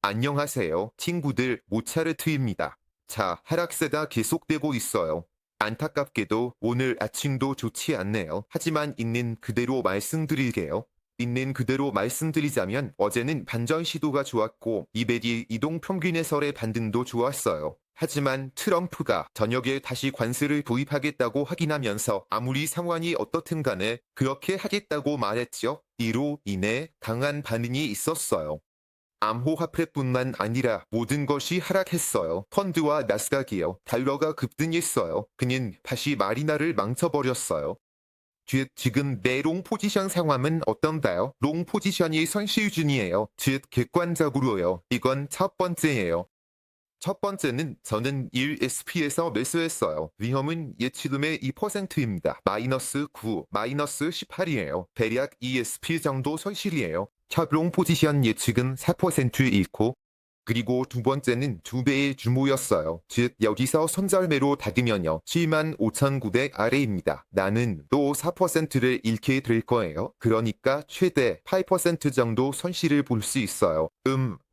안녕하세요, 친구들. 모차르트입니다. 자, 하락세가 계속되고 있어요. 안타깝게도 오늘 아침도 좋지 않네요. 하지만 있는 그대로 말씀드릴게요. 있는 그대로 말씀드리자면 어제는 반전 시도가 좋았고 이베리 이동 평균해설의 반등도 좋았어요. 하지만 트럼프가 저녁에 다시 관세를 도입하겠다고 확인하면서 아무리 상황이 어떻든 간에 그렇게 하겠다고 말했죠. 이로 인해 강한 반응이 있었어요. 암호화폐뿐만 아니라 모든 것이 하락했어요. 펀드와 나스닥이요. 달러가 급등했어요. 그는 다시 마리나를 망쳐버렸어요. 지금 내 롱 포지션 상황은 어떤가요? 롱 포지션이 손실 중이에요. 즉 객관적으로요. 이건 첫 번째예요. 첫 번째는 저는 1SP에서 매수했어요. 위험은 예치금의 2%입니다. 마이너스 9, 마이너스 18이에요. 대략 2SP 정도 손실이에요. 첫 롱 포지션 예측은 4% 잃고, 그리고 두 번째는 2배의 규모였어요. 즉 여기서 손절매로 닫으면요. 75,900 아래입니다. 나는 또 4%를 잃게 될 거예요. 그러니까 최대 8% 정도 손실을 볼 수 있어요.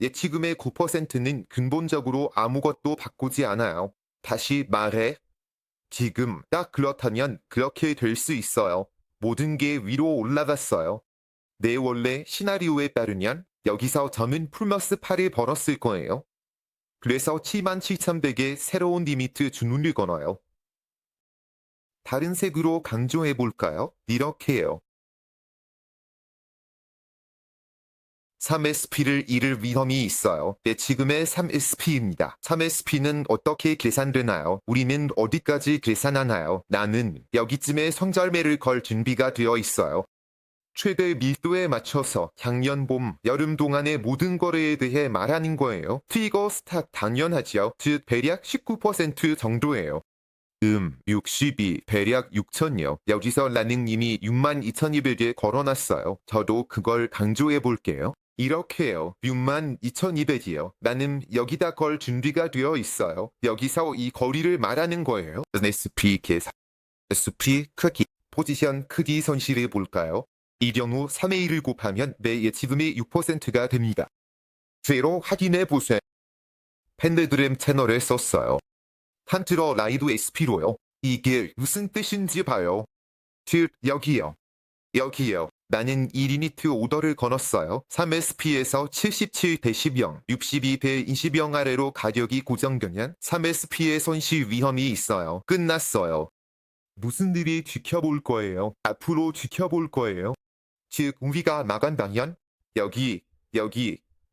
예치금의 9%는 근본적으로 아무것도 바꾸지 않아요. 다시 말해, 지금 딱 그렇다면 그렇게 될 수 있어요. 모든 게 위로 올라갔어요. 내 원래 시나리오에 따르면 여기서 저는 플러스 8을 벌었을 거예요. 그래서 77,100에 새로운 리미트 주문을 걸어요. 다른 색으로 강조해 볼까요? 이렇게요. 3SP를 잃을 위험이 있어요. 지금의 3SP입니다. 3SP는 어떻게 계산되나요? 우리는 어디까지 계산하나요? 나는 여기쯤에 손절매를 걸 준비가 되어 있어요. 최대 밀도에 맞춰서 작년 봄, 여름 동안의 모든 거래에 대해 말하는 거예요. 트리거 스탑 당연하죠. 즉 대략 19% 정도예요. 62, 대략 6천이요. 여기서 나는 이미 62,200에 걸어놨어요. 저도 그걸 강조해 볼게요. 이렇게요. 62,200이요. 나는 여기다 걸 준비가 되어 있어요. 여기서 이 거리를 말하는 거예요. SP 계산. SP 크기. 포지션 크기 손실해 볼까요? 이 경우 3의 1을 곱하면 내 예치금이 6%가 됩니다. 제로 확인해 보세요. 팬들드램 채널에 썼어요. 한트러 라이드 SP로요. 이게 무슨 뜻인지 봐요. 즉 여기요. 여기요. 나는 2리미트 오더를 걸었어요. 3SP에서 77 대 10영, 62 대 20영 아래로 가격이 고정되면 3SP의 손실 위험이 있어요. 끝났어요. 무슨 일이 지켜볼 거예요? 앞으로 지켜볼 거예요? 즉 우리가 나간다면 여기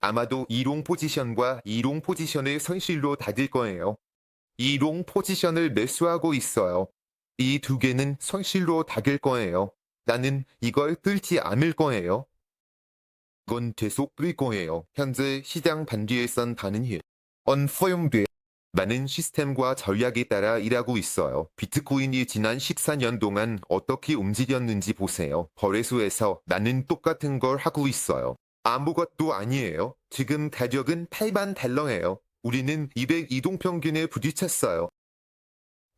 아마도 2롱 포지션과 2롱 포지션을 손실로 닫을 거예요. 2롱 포지션을 매수하고 있어요. 이 두 개는 손실로 닫을 거예요. 나는 이걸 뚫지 않을 거예요. 이건 계속 끌 거예요. 현재 시장 반뒤에선 반응이 언허용돼. 많은 시스템과 전략에 따라 일하고 있어요. 비트코인이 지난 14년 동안 어떻게 움직였는지 보세요. 거래소에서 나는 똑같은 걸 하고 있어요. 아무것도 아니에요. 지금 가격은 8만 달러예요. 우리는 200 이동평균에 부딪혔어요.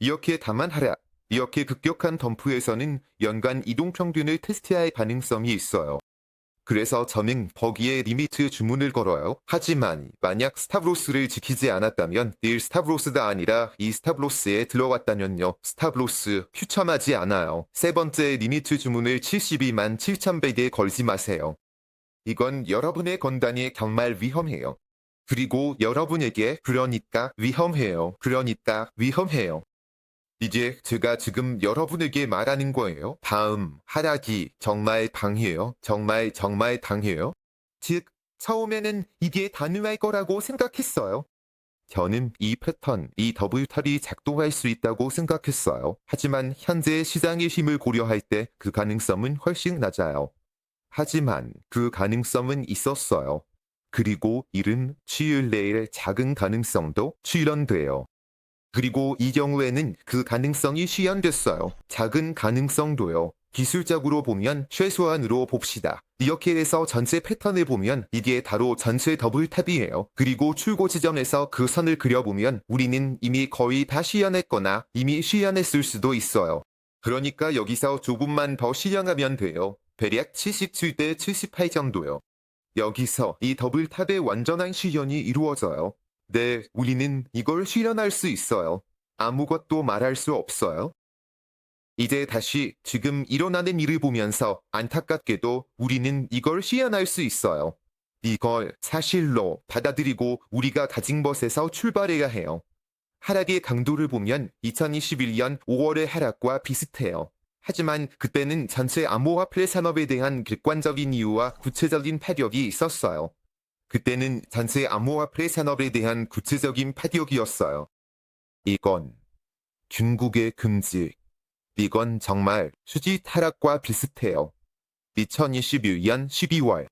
이렇게 다만 하락, 이렇게 급격한 덤프에서는 연간 이동평균을 테스트할 가능성이 있어요. 그래서 저는 거기에 리미트 주문을 걸어요. 하지만 만약 스탑로스를 지키지 않았다면 1 스탑로스가 아니라 2 스탑로스에 들어왔다면요. 스탑로스 추천하지 않아요. 세 번째 리미트 주문을 72만 7,100에 걸지 마세요. 이건 여러분의 건단이 정말 위험해요. 그리고 여러분에게 그러니까 위험해요. 이제 제가 지금 여러분에게 말하는 거예요. 다음 하락이 정말 당해요. 정말 당해요. 즉 처음에는 이게 가능할 거라고 생각했어요. 저는 이 패턴, 이 더블탈이 작동할 수 있다고 생각했어요. 하지만 현재 시장의 힘을 고려할 때 그 가능성은 훨씬 낮아요. 하지만 그 가능성은 있었어요. 그리고 이른 치일 내일 작은 가능성도 출현돼요. 그리고 이 경우에는 그 가능성이 시연됐어요. 작은 가능성도요. 기술적으로 보면 최소한으로 봅시다. 이렇게 해서 전체 패턴을 보면 이게 바로 전체 더블탑이에요. 그리고 출고 지점에서 그 선을 그려보면 우리는 이미 거의 다 시연했거나 이미 시연했을 수도 있어요. 그러니까 여기서 조금만 더 시연하면 돼요. 대략 77대 78 정도요. 여기서 이 더블탑의 완전한 실현이 이루어져요. 네, 우리는 이걸 실현할 수 있어요. 아무것도 말할 수 없어요. 이제 다시 지금 일어나는 일을 보면서 안타깝게도 우리는 이걸 실현할 수 있어요. 이걸 사실로 받아들이고 우리가 가진 것에서 출발해야 해요. 하락의 강도를 보면 2021년 5월의 하락과 비슷해요. 하지만 그때는 전체 암호화폐 산업에 대한 객관적인 이유와 구체적인 파격이 있었어요. 그때는 전체 암호화폐 산업에 대한 구체적인 파격이었어요. 이건 중국의 금지. 이건 정말 수지 타락과 비슷해요. 2021년 12월,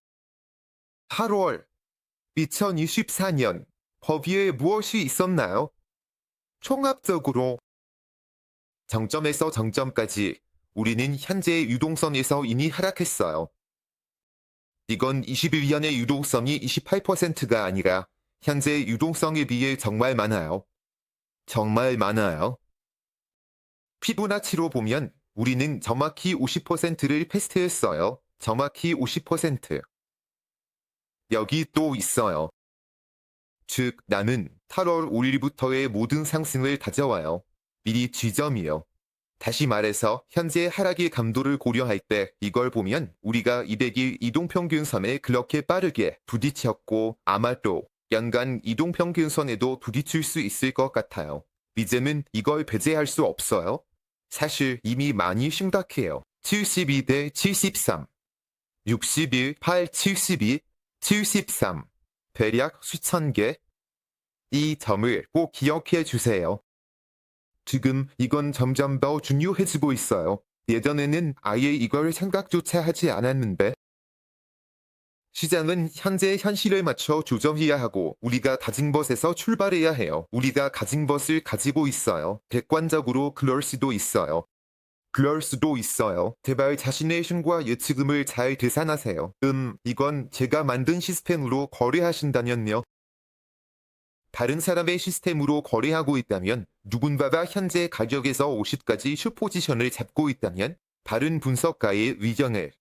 8월, 2024년 법 위에 무엇이 있었나요? 총합적으로 정점에서 정점까지 우리는 현재의 유동성에서 이미 하락했어요. 이건 21년의 유동성이 28%가 아니라 현재 유동성에 비해 정말 많아요. 정말 많아요. 피보나치로 보면 우리는 정확히 50%를 패스트했어요. 정확히 50%. 여기 또 있어요. 즉, 나는 8월 5일부터의 모든 상승을 다져와요. 미리 지점이요. 다시 말해서 현재 하락의 감도를 고려할 때 이걸 보면 우리가 200일 이동평균선에 그렇게 빠르게 부딪혔고 아마도 연간 이동평균선에도 부딪힐 수 있을 것 같아요. 이제는 이걸 배제할 수 없어요. 사실 이미 많이 심각해요. 72 대 73, 61, 8, 72, 73. 대략 수천 개. 이 점을 꼭 기억해 주세요. 지금 이건 점점 더 중요해지고 있어요. 예전에는 아예 이걸 생각조차 하지 않았는데 시장은 현재 현실에 맞춰 조정해야 하고 우리가 가진 것에서 출발해야 해요. 우리가 가진 것을 가지고 있어요. 객관적으로 그럴 수도 있어요. 그럴 수도 있어요. 제발 자신의 신과 예치금을 잘 계산하세요. 이건 제가 만든 시스템으로 거래하신다면요. 다른 사람의 시스템으로 거래하고 있다면 누군가가 현재 가격에서 50까지 슈포지션을 잡고 있다면 다른 분석가의 의견을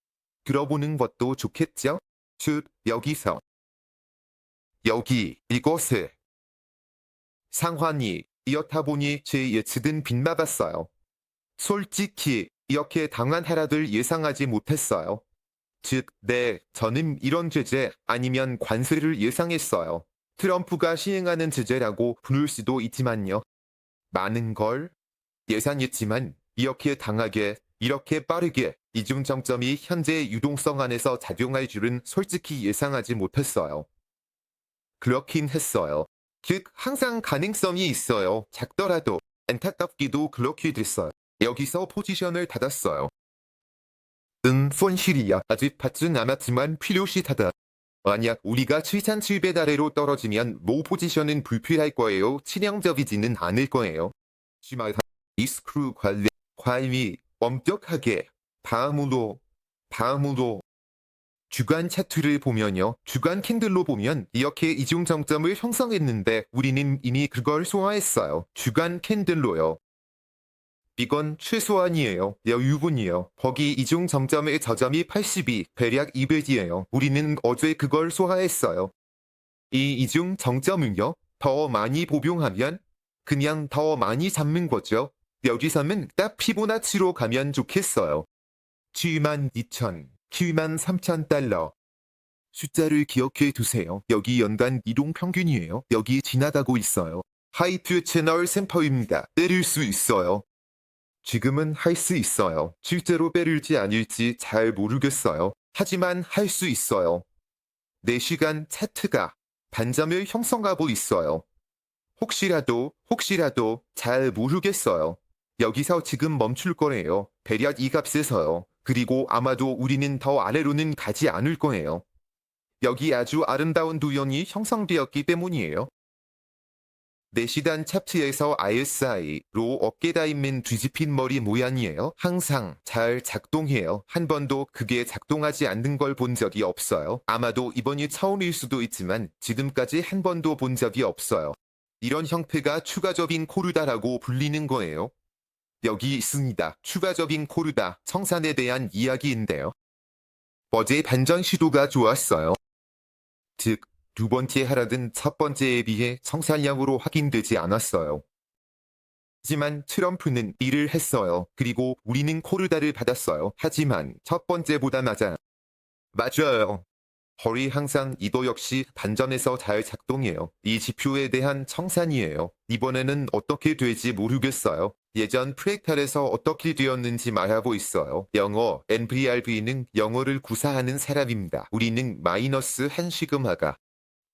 들어보는 것도 좋겠죠? 즉, 여기서 여기 이것을 상환이 이었다 보니 제 예측은 빗나갔어요. 솔직히 이렇게 당한 하락을 예상하지 못했어요. 즉, 네, 저는 이런 제재 아니면 관세를 예상했어요. 트럼프가 시행하는 제재라고 부를 수도 있지만요. 많은 걸 예상했지만 이렇게 당하게, 이렇게 빠르게 이중 정점이 현재 유동성 안에서 작용할 줄은 솔직히 예상하지 못했어요. 그렇긴 했어요. 즉, 항상 가능성이 있어요. 작더라도 안타깝기도 그렇게 됐어요. 여기서 포지션을 닫았어요. 손실이야. 아직 받진 않았지만 필요시하다. 만약 우리가 7,700 아래로 떨어지면 모 포지션은 불필요할 거예요. 치명적이지는 않을 거예요. 심하다. 리스크 관리 엄격하게 다음으로 주간 차트를 보면요. 주간 캔들로 보면 이렇게 이중 정점을 형성했는데 우리는 이미 그걸 소화했어요. 주간 캔들로요. 이건 최소한이에요. 여유분이요. 거기 이중 정점의 저점이 82, 대략 200이에요. 우리는 어제 그걸 소화했어요. 이 이중 정점은요. 더 많이 복용하면 그냥 더 많이 잡는 거죠. 여기서는 딱 피보나치로 가면 좋겠어요. 72,000, 73,000달러. 숫자를 기억해 두세요. 여기 연간 이동 평균이에요. 여기 지나가고 있어요. 하이트 채널 샘퍼입니다. 때릴 수 있어요. 지금은 할 수 있어요. 실제로 빼릴지 아닐지 잘 모르겠어요. 하지만 할 수 있어요. 4시간 차트가 반점을 형성하고 있어요. 혹시라도 잘 모르겠어요. 여기서 지금 멈출 거예요. 대략 이 값에서요. 그리고 아마도 우리는 더 아래로는 가지 않을 거예요. 여기 아주 아름다운 두연이 형성되었기 때문이에요. 4시간 차트에서 RSI로 어깨 닿으면 뒤집힌 머리 모양이에요. 항상 잘 작동해요. 한 번도 그게 작동하지 않는 걸 본 적이 없어요. 아마도 이번이 처음일 수도 있지만 지금까지 한 번도 본 적이 없어요. 이런 형태가 추가적인 코르다라고 불리는 거예요. 여기 있습니다. 추가적인 코르다, 청산에 대한 이야기인데요. 어제 반전 시도가 좋았어요. 즉, 두 번째 하락은 첫 번째에 비해 성찰량으로 확인되지 않았어요. 하지만 트럼프는 일을 했어요. 그리고 우리는 코르다를 받았어요. 하지만 첫 번째보다 맞아요. 헐이 항상 이도 역시 반전에서 잘 작동해요. 이 지표에 대한 청산이에요. 이번에는 어떻게 될지 모르겠어요. 예전 프랙탈에서 어떻게 되었는지 말하고 있어요. 영어, NVRV는 영어를 구사하는 사람입니다. 우리는 마이너스 1시그마가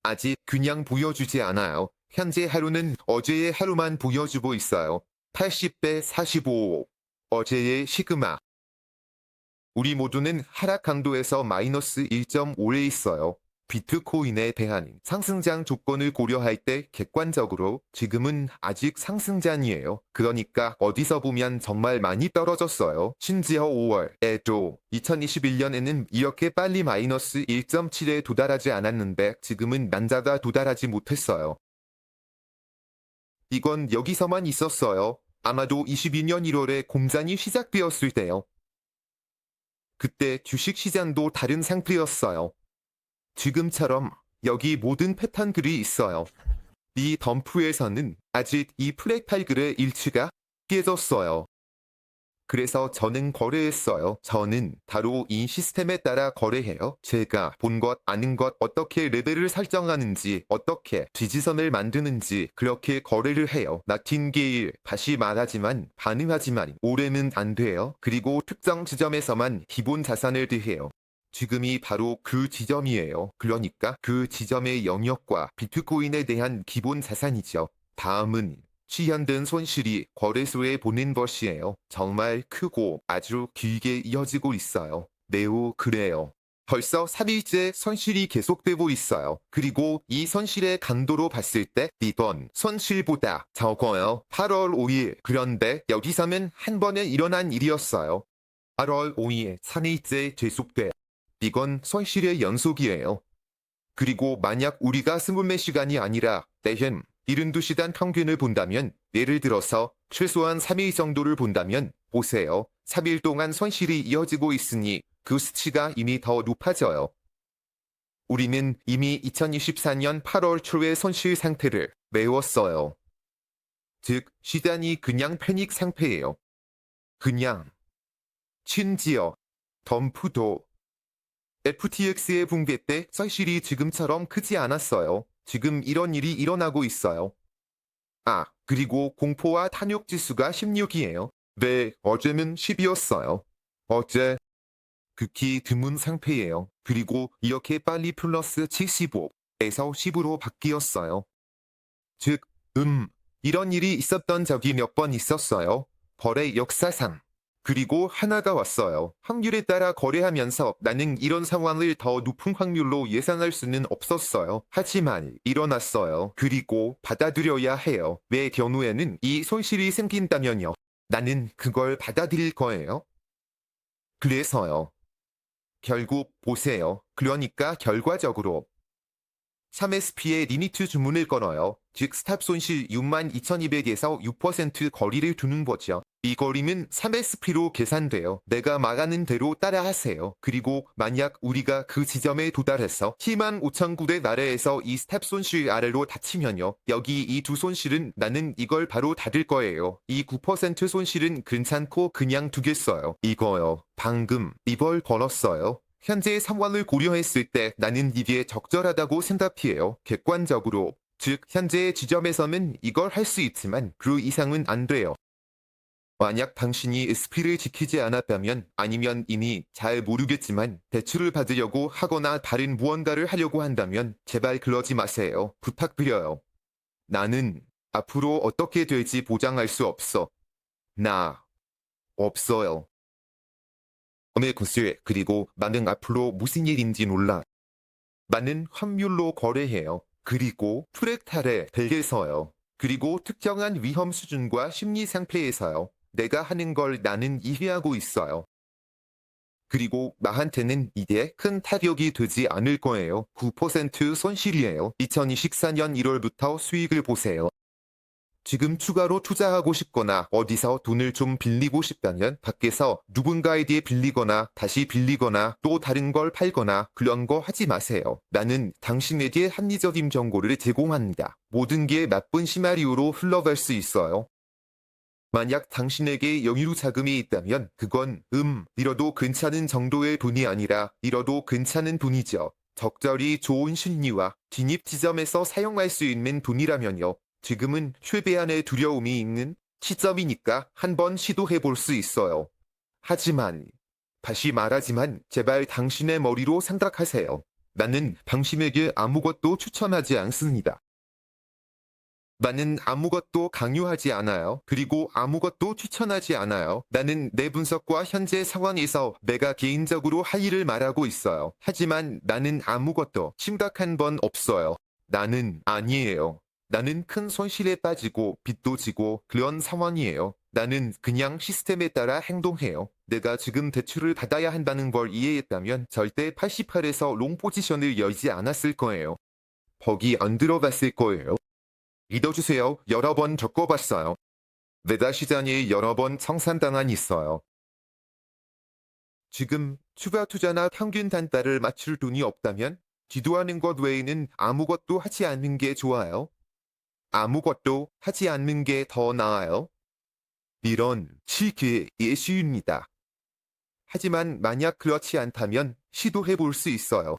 아직 그냥 보여주지 않아요. 현재 하루는 어제의 하루만 보여주고 있어요. 80배 45. 어제의 시그마. 우리 모두는 하락 강도에서 마이너스 1.5에 있어요. 비트코인에 대한 상승장 조건을 고려할 때 객관적으로 지금은 아직 상승장이에요. 그러니까 어디서 보면 정말 많이 떨어졌어요. 심지어 5월에도 2021년에는 이렇게 빨리 마이너스 1.7에 도달하지 않았는데 지금은 난자가 도달하지 못했어요. 이건 여기서만 있었어요. 아마도 22년 1월에 공장이 시작되었을 때요. 그때 주식시장도 다른 상태였어요. 지금처럼 여기 모든 패턴 글이 있어요. 이 덤프에서는 아직 이 플랫팔 글의 일치가 깨졌어요. 그래서 저는 거래했어요. 저는 바로 이 시스템에 따라 거래해요. 제가 본 것, 아는 것, 어떻게 레벨을 설정하는지, 어떻게 지지선을 만드는지 그렇게 거래를 해요. 나틴게일, 다시 말하지만 반응하지만 오래는 안 돼요. 그리고 특정 지점에서만 기본 자산을 대해요. 지금이 바로 그 지점이에요. 그러니까 그 지점의 영역과 비트코인에 대한 기본 자산이죠. 다음은 시현된 손실이 거래소에 보낸 것이에요. 정말 크고 아주 길게 이어지고 있어요. 매우 그래요. 벌써 3일째 손실이 계속되고 있어요. 그리고 이 손실의 강도로 봤을 때 이번 손실보다 적어요. 8월 5일. 그런데 여기서는 한 번에 일어난 일이었어요. 8월 5일 3일째 계속돼. 이건 손실의 연속이에요. 그리고 만약 우리가 24시간이 아니라 내현 72시간 평균을 본다면 예를 들어서 최소한 3일 정도를 본다면 보세요. 3일 동안 손실이 이어지고 있으니 그 수치가 이미 더 높아져요. 우리는 이미 2024년 8월 초의 손실 상태를 메웠어요. 즉, 시장이 그냥 패닉 상태예요. 그냥. 심지어 덤프도 FTX의 붕괴 때 손실이 지금처럼 크지 않았어요. 지금 이런 일이 일어나고 있어요. 아, 그리고 공포와 탐욕 지수가 16이에요. 네, 어제는 10이었어요. 어제 극히 드문 상태예요. 그리고 이렇게 빨리 플러스 75에서 10으로 바뀌었어요. 즉, 이런 일이 있었던 적이 몇 번 있었어요. 벌의 역사상. 그리고 하나가 왔어요. 확률에 따라 거래하면서 나는 이런 상황을 더 높은 확률로 예상할 수는 없었어요. 하지만 일어났어요. 그리고 받아들여야 해요. 내 경우에는 이 손실이 생긴다면요. 나는 그걸 받아들일 거예요. 그래서요. 결국 보세요. 그러니까 결과적으로 3SP에 리미트 주문을 걸어요. 즉 스탑 손실 62,200에서 6% 거리를 두는 거죠. 이 거리는 3SP로 계산돼요. 내가 말하는 대로 따라하세요. 그리고 만약 우리가 그 지점에 도달해서 105,900 아래에서 이 스탑 손실 아래로 닫히면요. 여기 이 두 손실은 나는 이걸 바로 닫을 거예요. 이 9% 손실은 괜찮고 그냥 두겠어요. 이거요. 방금 이걸 걸었어요. 현재의 상황을 고려했을 때 나는 이게 적절하다고 생각해요. 객관적으로. 즉, 현재의 지점에서는 이걸 할 수 있지만 그 이상은 안 돼요. 만약 당신이 SP를 지키지 않았다면 아니면 이미 잘 모르겠지만 대출을 받으려고 하거나 다른 무언가를 하려고 한다면 제발 그러지 마세요. 부탁드려요. 나는 앞으로 어떻게 될지 보장할 수 없어. 없어요. 오늘 구슬 그리고 나는 앞으로 무슨 일인지 몰라. 나는 환율로 거래해요. 그리고 프랙탈에 벨게서요. 그리고 특정한 위험 수준과 심리 상태에서요. 내가 하는 걸 나는 이해하고 있어요. 그리고 나한테는 이게 큰 타격이 되지 않을 거예요. 9% 손실이에요. 2024년 1월부터 수익을 보세요. 지금 추가로 투자하고 싶거나 어디서 돈을 좀 빌리고 싶다면 밖에서 누군가에게 빌리거나 다시 빌리거나 또 다른 걸 팔거나 그런 거 하지 마세요. 나는 당신에게 합리적인 정보를 제공합니다. 모든 게 나쁜 시나리오로 흘러갈 수 있어요. 만약 당신에게 여유 자금이 있다면 그건 잃어도 괜찮은 정도의 돈이 아니라 잃어도 괜찮은 돈이죠. 적절히 좋은 심리와 진입 지점에서 사용할 수 있는 돈이라면요. 지금은 최대한의 두려움이 있는 시점이니까 한번 시도해 볼 수 있어요. 하지만 다시 말하지만 제발 당신의 머리로 생각하세요. 나는 당신에게 아무것도 추천하지 않습니다. 나는 아무것도 강요하지 않아요. 그리고 아무것도 추천하지 않아요. 나는 내 분석과 현재 상황에서 내가 개인적으로 할 일을 말하고 있어요. 하지만 나는 아무것도 심각한 건 없어요. 나는 아니에요. 나는 큰 손실에 빠지고 빚도 지고 그런 상황이에요. 나는 그냥 시스템에 따라 행동해요. 내가 지금 대출을 받아야 한다는 걸 이해했다면 절대 88에서 롱 포지션을 열지 않았을 거예요. 거기 안 들어갔을 거예요. 믿어주세요. 여러 번 겪어봤어요. 메다 시장에 여러 번 청산당한 있어요. 지금 추가 투자나 평균 단가를 맞출 돈이 없다면 기도하는 것 외에는 아무것도 하지 않는 게 좋아요. 아무것도 하지 않는 게 더 나아요. 이런 실패의 예시입니다. 하지만 만약 그렇지 않다면 시도해 볼 수 있어요.